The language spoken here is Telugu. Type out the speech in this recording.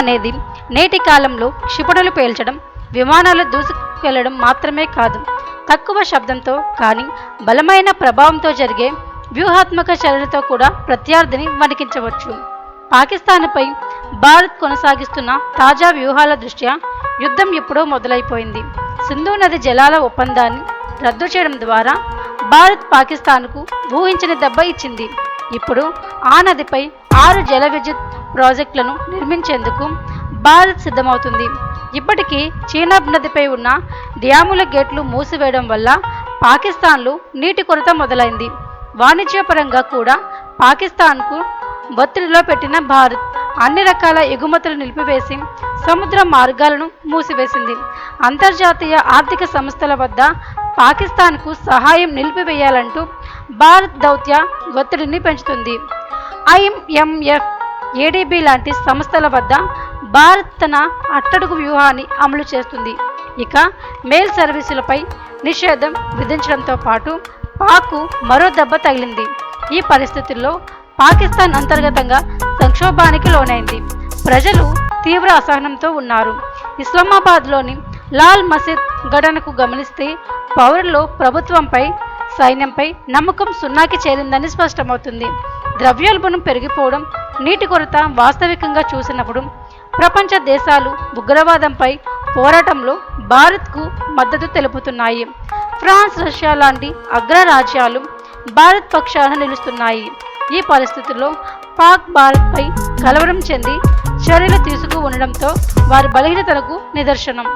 అనేది నేటి కాలంలో క్షిపణులు పేల్చడం, విమానాలు దూసుకెళ్లడం మాత్రమే కాదు, తక్కువ శబ్దంతో కానీ బలమైన ప్రభావంతో జరిగే వ్యూహాత్మక చర్యలతో కూడా ప్రత్యర్థిని వణికించవచ్చు. పాకిస్తాన్పై భారత్ కొనసాగిస్తున్న తాజా వ్యూహాల దృష్ట్యా యుద్ధం ఎప్పుడో మొదలైపోయింది. సింధు నది జలాల ఒప్పందాన్ని రద్దు చేయడం ద్వారా భారత్ పాకిస్తాన్కు ఊహించని దెబ్బ ఇచ్చింది. ఇప్పుడు ఆ నదిపై 6 జల విద్యుత్ ప్రాజెక్టులను నిర్మించేందుకు భారత్ సిద్ధమవుతుంది. ఇప్పటికీ చీనాబ్ నదిపై ఉన్న డ్యాముల గేట్లు మూసివేయడం వల్ల పాకిస్తాన్లో నీటి కొరత మొదలైంది. వాణిజ్యపరంగా కూడా పాకిస్తాన్కు ఒత్తిడిలో పెట్టిన భారత్ అన్ని రకాల ఎగుమతులు నిలిపివేసి సముద్ర మార్గాలను మూసివేసింది. అంతర్జాతీయ ఆర్థిక సంస్థల వద్ద పాకిస్తాన్కు సహాయం నిలిపివేయాలంటూ భారత్ దౌత్య ఒత్తిడిని పెంచుతుంది. IMF, ADB లాంటి సంస్థల వద్ద భారత్ తన అట్టడుగు వ్యూహాన్ని అమలు చేస్తుంది. ఇక మెయిల్ సర్వీసులపై నిషేధం విధించడంతో పాటు పాక్కు మరో దెబ్బ తగిలింది. ఈ పరిస్థితుల్లో పాకిస్తాన్ అంతర్గతంగా సంక్షోభానికి లోనైంది. ప్రజలు తీవ్ర అసహనంతో ఉన్నారు. ఇస్లామాబాద్లోని లాల్ మసీద్ ఘటనకు గమనిస్తే పౌరుల్లో ప్రభుత్వంపై, సైన్యంపై నమ్మకం సున్నాకి చేరిందని స్పష్టమవుతుంది. ద్రవ్యోల్బణం పెరిగిపోవడం, నీటి కొరత వాస్తవికంగా చూసినప్పుడు ప్రపంచ దేశాలు ఉగ్రవాదంపై పోరాటంలో భారత్కు మద్దతు తెలుపుతున్నాయి. ఫ్రాన్స్, రష్యా లాంటి అగ్రరాజ్యాలు భారత్ పక్షాన నిలుస్తున్నాయి. ఈ పరిస్థితుల్లో పాక్ భారత్పై కలవరం చెంది చర్యలు తీసుకు ఉండడంతో వారి బలహీనతలకు నిదర్శనం.